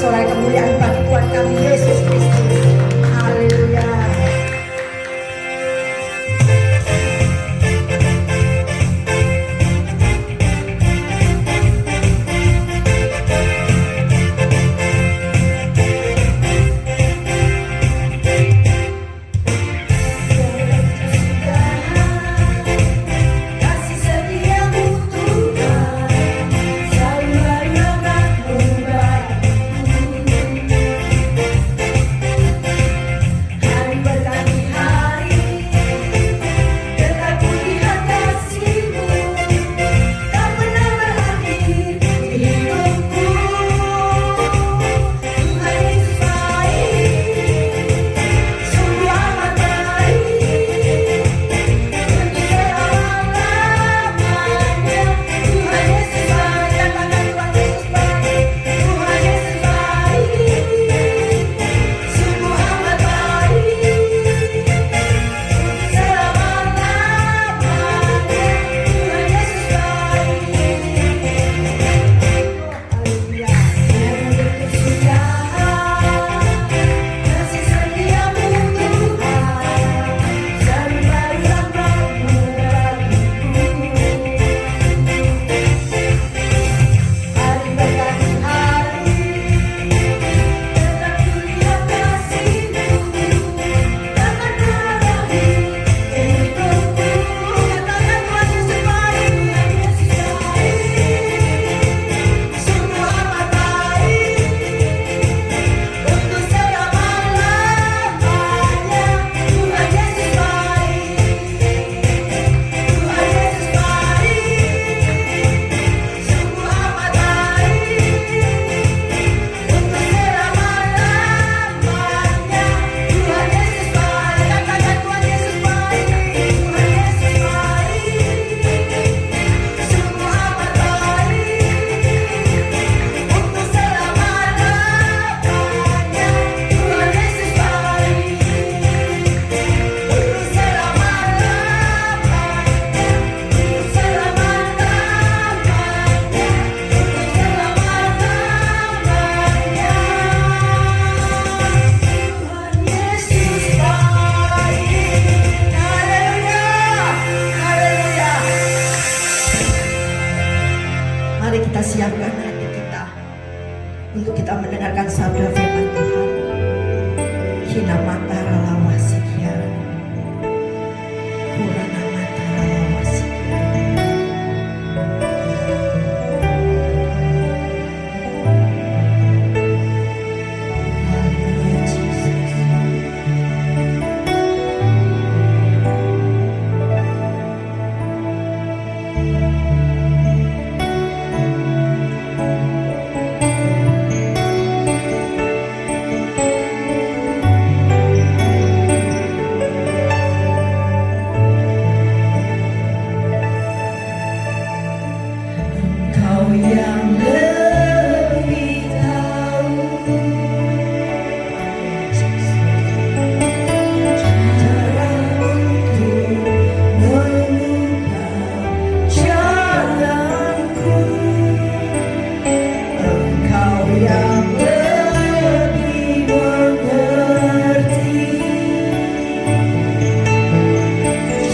sorak kemuliaan bagi Tuhan kami Yesus Kristus. Haleluya. Siapkan hati kita untuk kita mendengarkan sabda firman Tuhan. Hina mantara lawasi kiara, kurana mantara lawasi. Haleluya Jesus.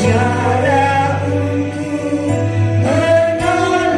Cara untuk menolong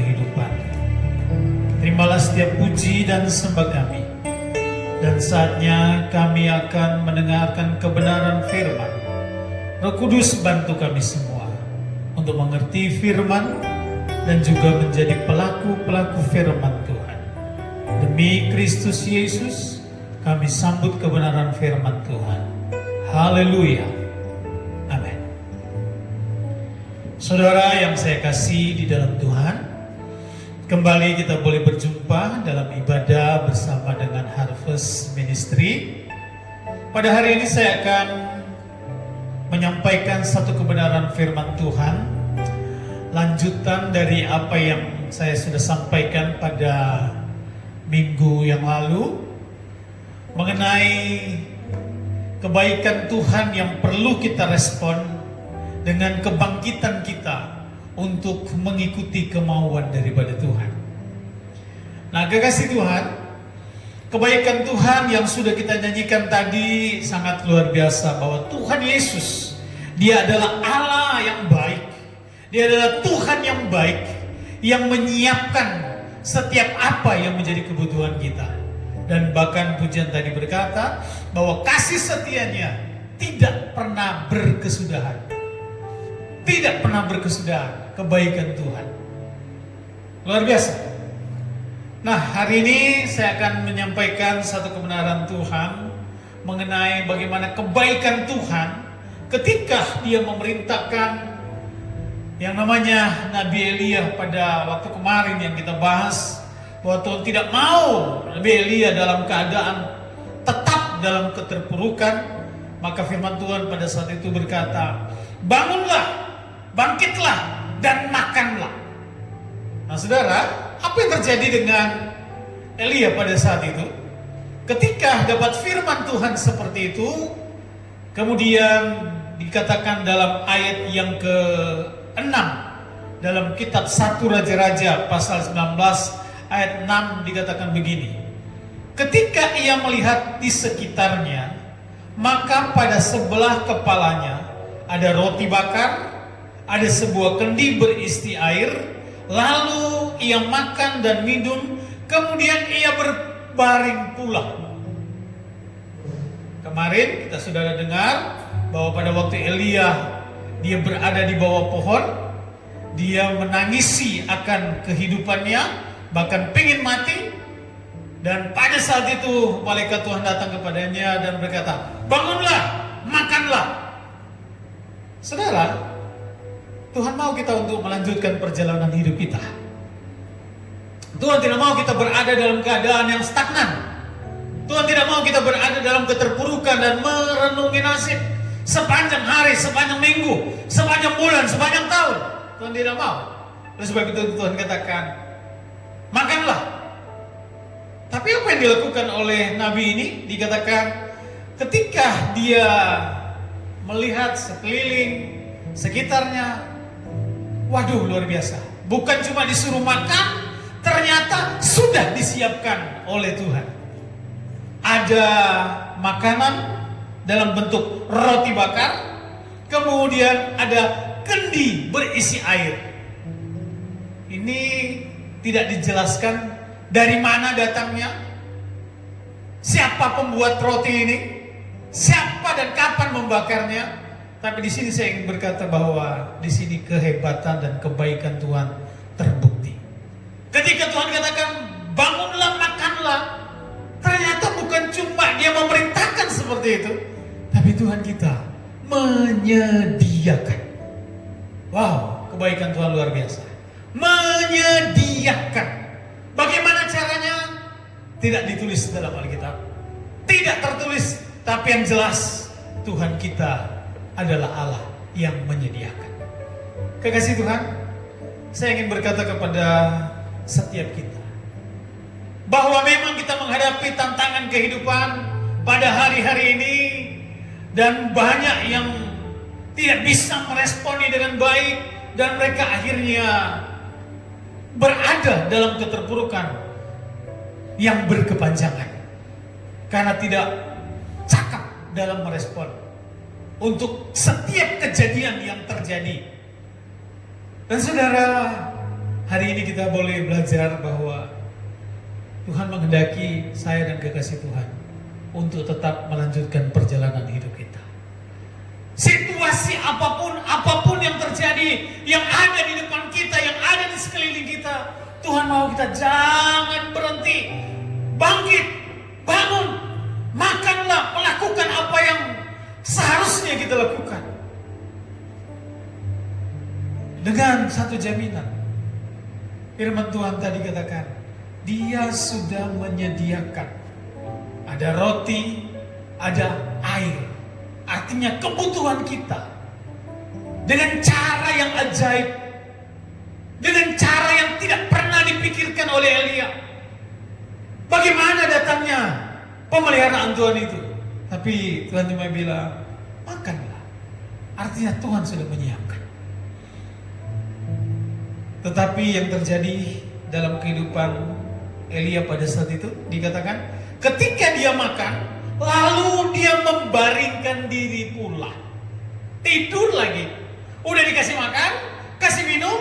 kehidupan. Terimalah setiap puji dan sembah kami. Dan saatnya kami akan mendengarkan kebenaran firman. Roh Kudus bantu kami semua untuk mengerti firman dan juga menjadi pelaku-pelaku firman Tuhan. Demi Kristus Yesus, kami sambut kebenaran firman Tuhan. Haleluya. Amin. Saudara yang saya kasih di dalam Tuhan, kembali kita boleh berjumpa dalam ibadah bersama dengan Harvest Ministry. Pada hari ini saya akan menyampaikan satu kebenaran firman Tuhan, lanjutan dari apa yang saya sudah sampaikan pada minggu yang lalu mengenai kebaikan Tuhan yang perlu kita respon dengan kebangkitan kita untuk mengikuti kemauan daripada Tuhan. Nah, kekasih Tuhan, kebaikan Tuhan yang sudah kita nyanyikan tadi sangat luar biasa, bahwa Tuhan Yesus, Dia adalah Allah yang baik. Dia adalah Tuhan yang baik, yang menyiapkan setiap apa yang menjadi kebutuhan kita. Dan bahkan pujian tadi berkata bahwa kasih setianya tidak pernah berkesudahan. Tidak pernah berkesudahan kebaikan Tuhan. Luar biasa. Nah, hari ini saya akan menyampaikan satu kebenaran Tuhan mengenai bagaimana kebaikan Tuhan ketika Dia memerintahkan yang namanya Nabi Elia pada waktu kemarin yang kita bahas, bahwa Tuhan tidak mau Nabi Elia dalam keadaan tetap dalam keterpurukan. Maka firman Tuhan pada saat itu berkata, bangunlah, bangkitlah, dan makanlah. Nah saudara, apa yang terjadi dengan Elia pada saat itu? Ketika dapat firman Tuhan seperti itu, kemudian dikatakan dalam ayat yang ke-6 dalam kitab 1 Raja-Raja pasal 19 ayat 6 dikatakan begini. Ketika ia melihat di sekitarnya, maka pada sebelah kepalanya ada roti bakar, ada sebuah kendi berisi air, lalu ia makan dan minum, kemudian ia berbaring pula. Kemarin kita sudah dengar bahwa pada waktu Elia dia berada di bawah pohon, dia menangisi akan kehidupannya, bahkan pengen mati. Dan pada saat itu malaikat Tuhan datang kepadanya dan berkata, bangunlah, makanlah. Saudara, Tuhan mau kita untuk melanjutkan perjalanan hidup kita. Tuhan tidak mau kita berada dalam keadaan yang stagnan. Tuhan tidak mau kita berada dalam keterpurukan dan merenungi nasib sepanjang hari, sepanjang minggu, sepanjang bulan, sepanjang tahun. Tuhan tidak mau. Oleh sebab itu Tuhan katakan, makanlah. Tapi apa yang dilakukan oleh Nabi ini? Dikatakan ketika dia melihat sekeliling, sekitarnya, waduh luar biasa. Bukan cuma disuruh makan, ternyata sudah disiapkan oleh Tuhan. Ada makanan dalam bentuk roti bakar, kemudian ada kendi berisi air. Ini tidak dijelaskan dari mana datangnya, siapa pembuat roti ini, siapa dan kapan membakarnya. Tapi di sini saya ingin berkata bahwa di sini kehebatan dan kebaikan Tuhan terbukti. Ketika Tuhan katakan bangunlah, makanlah, ternyata bukan cuma Dia memerintahkan seperti itu, tapi Tuhan kita menyediakan. Wow, kebaikan Tuhan luar biasa. Menyediakan. Bagaimana caranya? Tidak ditulis dalam Alkitab, tidak tertulis, tapi yang jelas Tuhan kita adalah Allah yang menyediakan. Kekasih Tuhan, saya ingin berkata kepada setiap kita bahwa memang kita menghadapi tantangan kehidupan pada hari-hari ini, dan banyak yang tidak bisa meresponi dengan baik, dan mereka akhirnya berada dalam keterpurukan yang berkepanjangan karena tidak cakap dalam merespon untuk setiap kejadian yang terjadi. Dan saudara, hari ini kita boleh belajar bahwa Tuhan menghendaki saya dan kekasih Tuhan untuk tetap melanjutkan perjalanan hidup kita. Situasi apapun yang terjadi, yang ada di depan kita, yang ada di sekeliling kita, Tuhan mau kita jangan berhenti, bangkit, bangun, makanlah, melakukan apa yang seharusnya kita lakukan. Dengan satu jaminan, firman Tuhan tadi katakan, Dia sudah menyediakan, ada roti, ada air. Artinya kebutuhan kita dengan cara yang ajaib, dengan cara yang tidak pernah dipikirkan oleh Elia. Bagaimana datangnya pemeliharaan Tuhan itu? Tapi Tuhan cuma bilang, makanlah. Artinya Tuhan sudah menyiapkan. Tetapi yang terjadi dalam kehidupan Elia pada saat itu dikatakan, ketika dia makan, lalu dia membaringkan diri pula. Tidur lagi. Udah dikasih makan, kasih minum,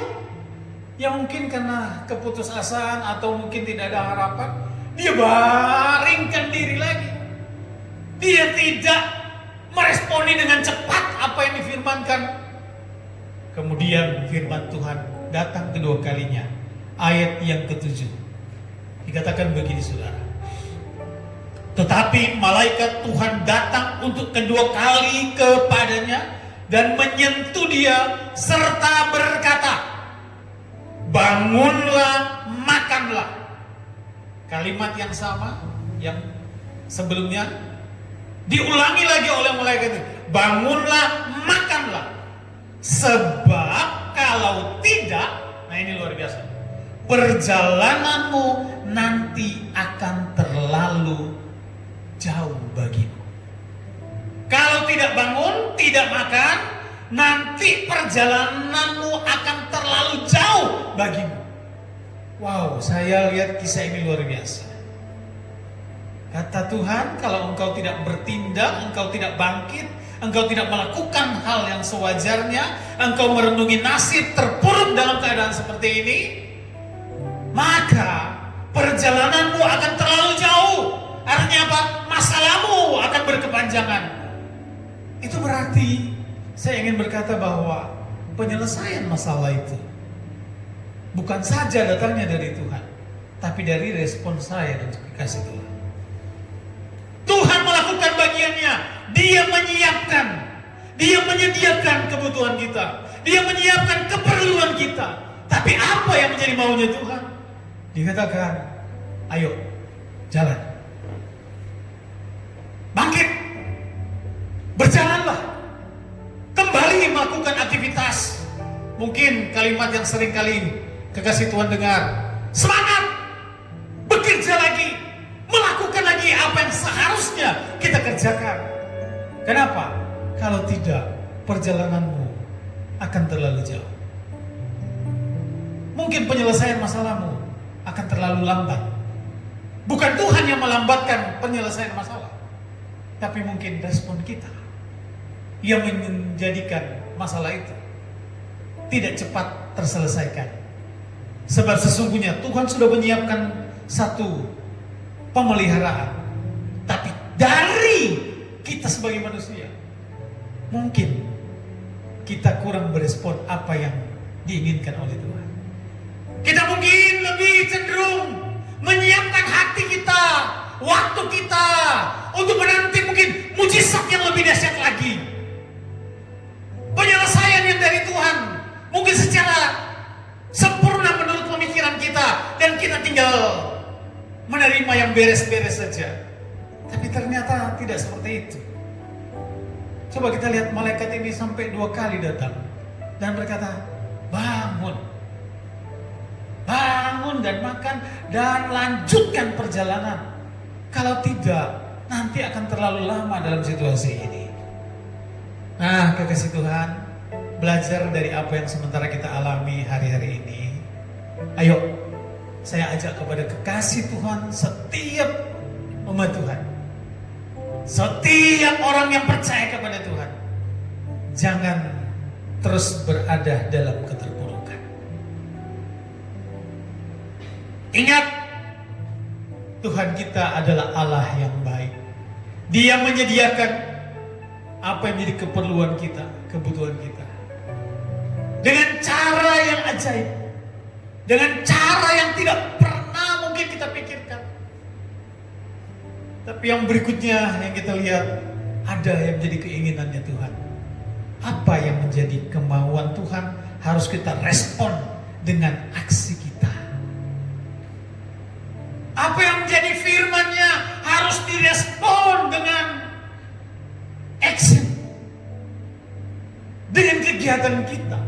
ya mungkin karena keputusasaan atau mungkin tidak ada harapan, dia baringkan diri lagi. Dia tidak meresponi dengan cepat apa yang difirmankan. Kemudian firman Tuhan datang kedua kalinya. Ayat yang ke-7. Dikatakan begini, saudara. Tetapi malaikat Tuhan datang untuk kedua kali kepadanya dan menyentuh dia serta berkata, bangunlah, makanlah. Kalimat yang sama yang sebelumnya diulangi lagi oleh malaikat itu. Bangunlah, makanlah. Sebab kalau tidak, nah ini luar biasa, perjalananmu nanti akan terlalu jauh bagimu. Kalau tidak bangun, tidak makan, nanti perjalananmu akan terlalu jauh bagimu. Wow, saya lihat kisah ini luar biasa. Kata Tuhan, kalau engkau tidak bertindak, engkau tidak bangkit, engkau tidak melakukan hal yang sewajarnya, engkau merenungi nasib terpuruk dalam keadaan seperti ini, maka perjalananmu akan terlalu jauh. Artinya apa? Masalahmu akan berkepanjangan. Itu berarti saya ingin berkata bahwa penyelesaian masalah itu bukan saja datangnya dari Tuhan, tapi dari respon saya dan kasih Tuhan. Tuhan melakukan bagiannya. Dia menyiapkan, Dia menyediakan kebutuhan kita, Dia menyiapkan keperluan kita. Tapi apa yang menjadi maunya Tuhan? Dikatakan, ayo jalan, bangkit, berjalanlah, kembali melakukan aktivitas. Mungkin kalimat yang sering kali kekasih Tuhan dengar, semangat, bekerja lagi, melakukan lagi apa yang seharusnya kita kerjakan. Kenapa? Kalau tidak, perjalananmu akan terlalu jauh. Mungkin penyelesaian masalahmu akan terlalu lambat. Bukan Tuhan yang melambatkan penyelesaian masalah, tapi mungkin respon kita yang menjadikan masalah itu tidak cepat terselesaikan. Sebab sesungguhnya Tuhan sudah menyiapkan satu pemeliharaan, tapi dari kita sebagai manusia mungkin kita kurang berespon apa yang diinginkan oleh Tuhan. Kita mungkin lebih cenderung menyiapkan hati kita, waktu kita untuk menanti mungkin mujizat yang lebih dahsyat lagi, penyelesaian yang dari Tuhan mungkin secara sempurna menurut pemikiran kita, dan kita tinggal menerima yang beres-beres saja. Tapi ternyata tidak seperti itu. Coba kita lihat malaikat ini sampai 2 kali datang dan berkata, bangun, bangun dan makan dan lanjutkan perjalanan. Kalau tidak, nanti akan terlalu lama dalam situasi ini. Nah, kekasih Tuhan, belajar dari apa yang sementara kita alami hari-hari ini. Ayo, saya ajak kepada kekasih Tuhan, setiap umat Tuhan, setiap orang yang percaya kepada Tuhan, jangan terus berada dalam keterpurukan. Ingat, Tuhan kita adalah Allah yang baik. Dia menyediakan apa yang menjadi keperluan kita, kebutuhan kita, dengan cara yang ajaib, dengan cara yang tidak pernah mungkin kita pikirkan. Tapi yang berikutnya yang kita lihat, ada yang menjadi keinginannya Tuhan. Apa yang menjadi kemauan Tuhan harus kita respon dengan aksi kita. Apa yang menjadi firman-Nya harus direspon dengan action, dengan kegiatan kita.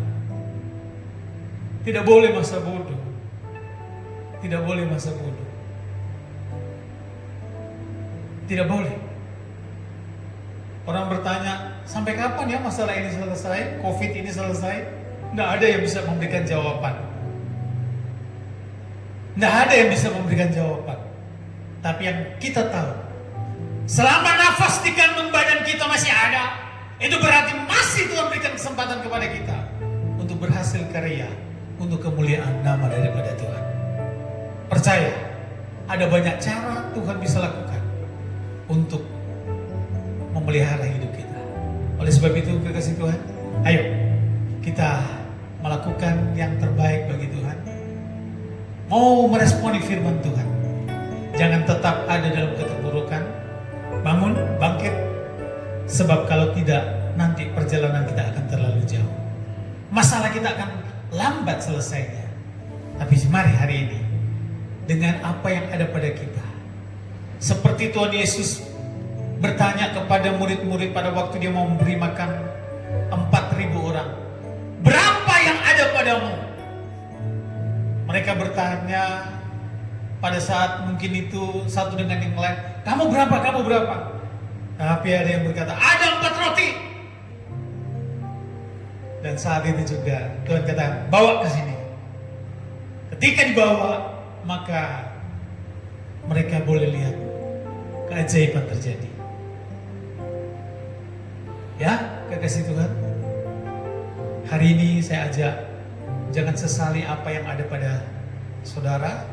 Tidak boleh masa bodoh. Tidak boleh masa bodoh. Tidak boleh. Orang bertanya, sampai kapan ya masalah ini selesai? Covid ini selesai? Tidak ada yang bisa memberikan jawaban. Tidak ada yang bisa memberikan jawaban. Tapi yang kita tahu, selama nafas di kandung badan kita masih ada, itu berarti masih Tuhan berikan kesempatan kepada kita untuk berhasil karya, untuk kemuliaan nama daripada Tuhan. Percaya, ada banyak cara Tuhan bisa lakukan untuk memelihara hidup kita. Oleh sebab itu, kekasih Tuhan, ayo kita melakukan yang terbaik bagi Tuhan. Mau meresponi firman Tuhan, jangan tetap ada dalam keterpurukan. Bangun, bangkit. Sebab kalau tidak, nanti perjalanan kita akan terlalu jauh. Masalah kita akan lambat selesainya. Tapi mari hari ini, dengan apa yang ada pada kita, seperti Tuhan Yesus bertanya kepada murid-murid pada waktu dia mau memberi makan 4.000 orang. Berapa yang ada padamu? Mereka bertanya pada saat mungkin itu satu dengan yang lain, kamu berapa, kamu berapa? Tapi ada yang berkata, ada 4 roti. Dan saat itu juga Tuhan katakan, bawa ke sini. Ketika dibawa, maka mereka boleh lihat keajaiban terjadi. Ya, kekasih Tuhan, hari ini saya ajak, jangan sesali apa yang ada pada saudara,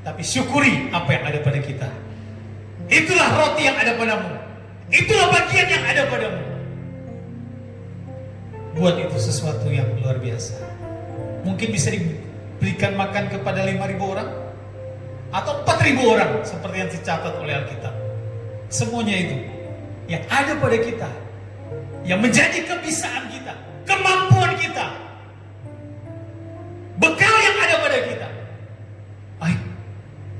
tapi syukuri apa yang ada pada kita. Itulah roti yang ada padamu. Itulah bagian yang ada padamu. Buat itu sesuatu yang luar biasa. Mungkin bisa diberikan makan kepada 5.000 orang atau 4.000 orang seperti yang dicatat oleh Alkitab. Semuanya itu yang ada pada kita, yang menjadi kebisaan kita, kemampuan kita, bekal yang ada pada kita. Baik,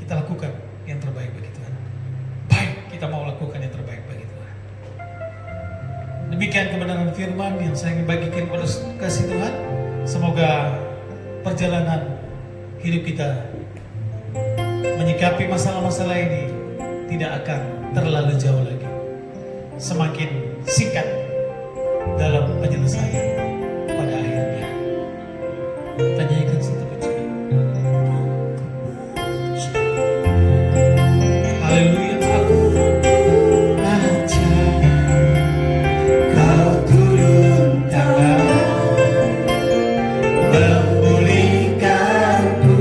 kita lakukan yang terbaik bagi Tuhan. Baik, kita mau lakukan yang terbaik bagi Tuhan. Demikian kebenaran firman yang saya ingin bagikan kepada kasih Tuhan. Semoga perjalanan hidup kita menyikapi masalah-masalah ini tidak akan terlalu jauh lagi. Semakin singkat dalam penyelesaian pada akhirnya. Tanyakan satu kecil. Haleluya. Aku baca kau turun tangan memulihkanku.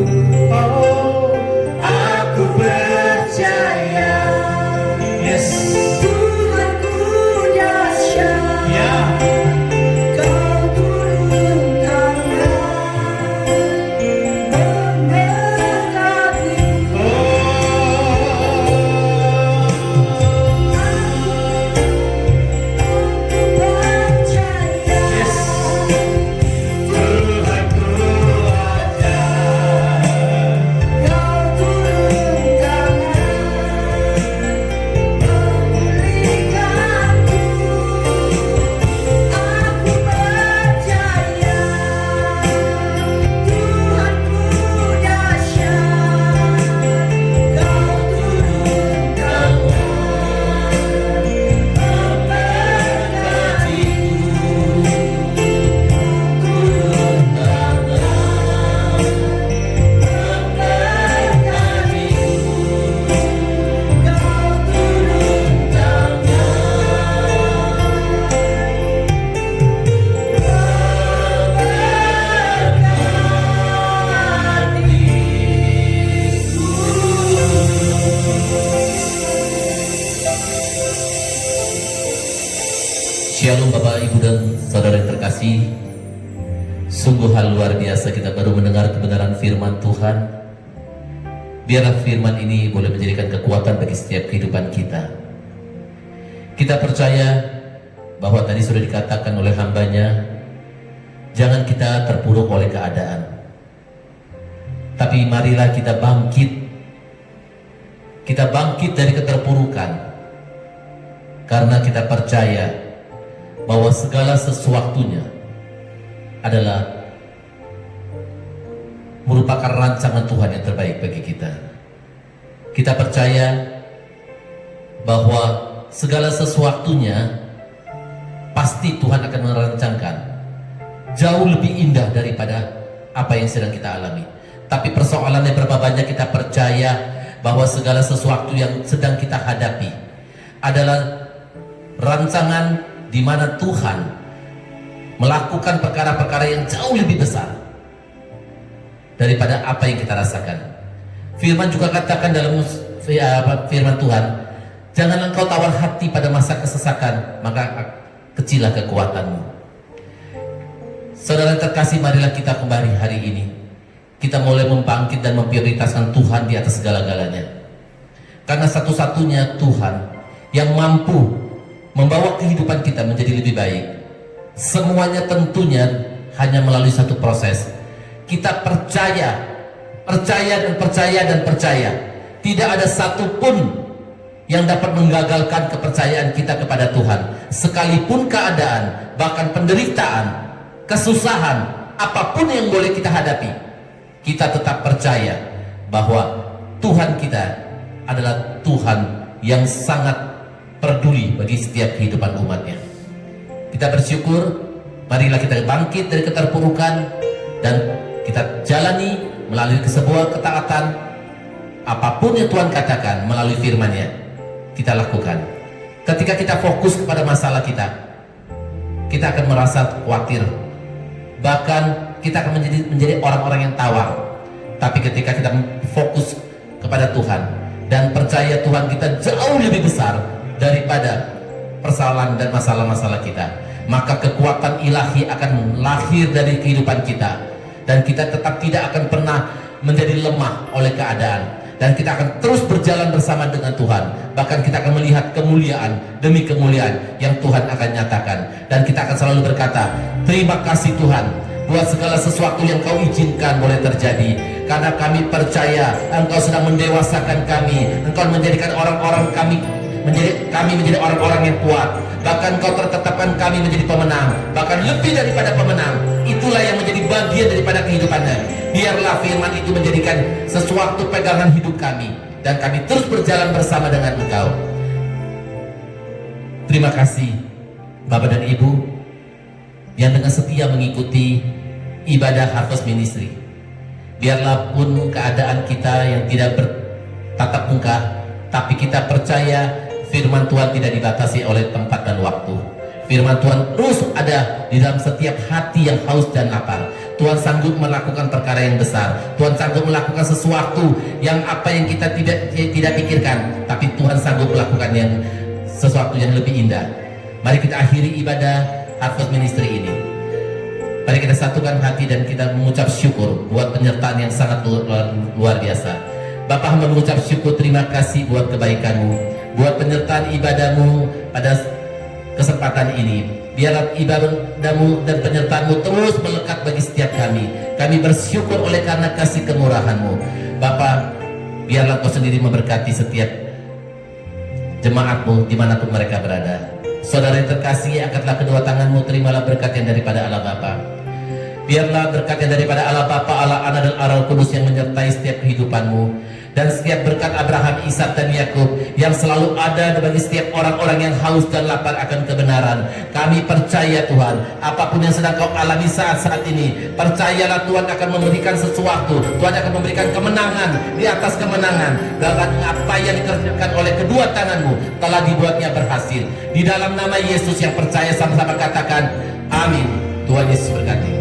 Oh, aku percaya. Yes. Tuhanku dahsyat. Ya. Kau turun tangan Shalom Bapak, Ibu, dan Saudara yang terkasih. Sungguh hal luar biasa kita baru mendengar kebenaran firman Tuhan. Biarlah firman ini boleh menjadikan kekuatan bagi setiap kehidupan kita. Kita percaya bahwa tadi sudah dikatakan oleh hambanya, jangan kita terpuruk oleh keadaan, tapi marilah kita bangkit. Kita bangkit dari keterpurukan karena kita percaya bahwa segala sesuatunya adalah merupakan rancangan Tuhan yang terbaik bagi kita. Kita percaya bahwa segala sesuatunya pasti Tuhan akan merancangkan jauh lebih indah daripada apa yang sedang kita alami. Tapi persoalannya berapa banyak kita percaya bahwa segala sesuatu yang sedang kita hadapi adalah rancangan di mana Tuhan melakukan perkara-perkara yang jauh lebih besar daripada apa yang kita rasakan. Firman juga katakan dalam firman Tuhan, jangan engkau tawar hati pada masa kesesakan, maka kecillah kekuatanmu. Saudara terkasih, marilah kita kembali hari ini. Kita mulai membangkit dan memprioritaskan Tuhan di atas segala-galanya. Karena satu-satunya Tuhan yang mampu membawa kehidupan kita menjadi lebih baik. Semuanya tentunya hanya melalui satu proses. Kita percaya dan percaya. Tidak ada satupun yang dapat menggagalkan kepercayaan kita kepada Tuhan. Sekalipun keadaan, bahkan penderitaan, kesusahan, apapun yang boleh kita hadapi, kita tetap percaya bahwa Tuhan kita adalah Tuhan yang sangat peduli bagi setiap kehidupan umatnya. Kita bersyukur, marilah kita bangkit dari keterpurukan dan kita jalani melalui sebuah ketaatan. Apapun yang Tuhan katakan melalui firman-Nya, kita lakukan. Ketika kita fokus kepada masalah kita akan merasa khawatir. Bahkan kita akan menjadi orang-orang yang tawar. Tapi ketika kita fokus kepada Tuhan dan percaya Tuhan kita jauh lebih besar daripada persoalan dan masalah-masalah kita, maka kekuatan ilahi akan lahir dari kehidupan kita, dan kita tetap tidak akan pernah menjadi lemah oleh keadaan, dan kita akan terus berjalan bersama dengan Tuhan. Bahkan kita akan melihat kemuliaan demi kemuliaan yang Tuhan akan nyatakan, dan kita akan selalu berkata, terima kasih Tuhan buat segala sesuatu yang Kau izinkan boleh terjadi, karena kami percaya Engkau sedang mendewasakan kami. Engkau menjadikan kami menjadi orang-orang yang kuat. Bahkan Kau tetapkan kami menjadi pemenang, bahkan lebih daripada pemenang. Itulah yang menjadi bagian daripada kehidupannya. Biarlah firman itu menjadikan sesuatu pegangan hidup kami, dan kami terus berjalan bersama dengan Engkau. Terima kasih Bapak dan Ibu yang dengan setia mengikuti ibadah Harvest Ministry. Biarlah pun keadaan kita yang tidak bertatap muka, tapi kita percaya firman Tuhan tidak dibatasi oleh tempat dan waktu. Firman Tuhan terus ada di dalam setiap hati yang haus dan lapar. Tuhan sanggup melakukan perkara yang besar. Tuhan sanggup melakukan sesuatu yang apa yang kita tidak pikirkan, tapi Tuhan sanggup melakukan yang sesuatu yang lebih indah. Mari kita akhiri ibadah Harvest Ministry ini. Mari kita satukan hati dan kita mengucap syukur buat penyertaan yang sangat luar biasa. Bapa, hamba mengucap syukur, terima kasih buat kebaikan-Mu, buat penyertaan ibadah-Mu pada kesempatan ini. Biarlah ibadah-Mu dan penyertaan-Mu terus melekat bagi setiap kami. Kami bersyukur oleh karena kasih kemurahan-Mu. Bapa, biarlah Kau sendiri memberkati setiap jemaat-Mu dimanapun mereka berada. Saudara yang terkasih, angkatlah kedua tangan-Mu, terimalah berkat yang daripada Allah Bapa. Biarlah berkat yang daripada Allah Bapa, Allah Anak dan Allah Kudus yang menyertai setiap kehidupan-Mu, dan setiap berkat Abraham, Ishak dan Yakub yang selalu ada bagi setiap orang-orang yang haus dan lapar akan kebenaran. Kami percaya Tuhan, apapun yang sedang Kau alami saat-saat ini, percayalah Tuhan akan memberikan sesuatu. Tuhan akan memberikan kemenangan di atas kemenangan, dan apa yang dikerjakan oleh kedua tangan-Mu telah dibuatnya berhasil. Di dalam nama Yesus yang percaya, sama-sama katakan amin. Tuhan Yesus berkati.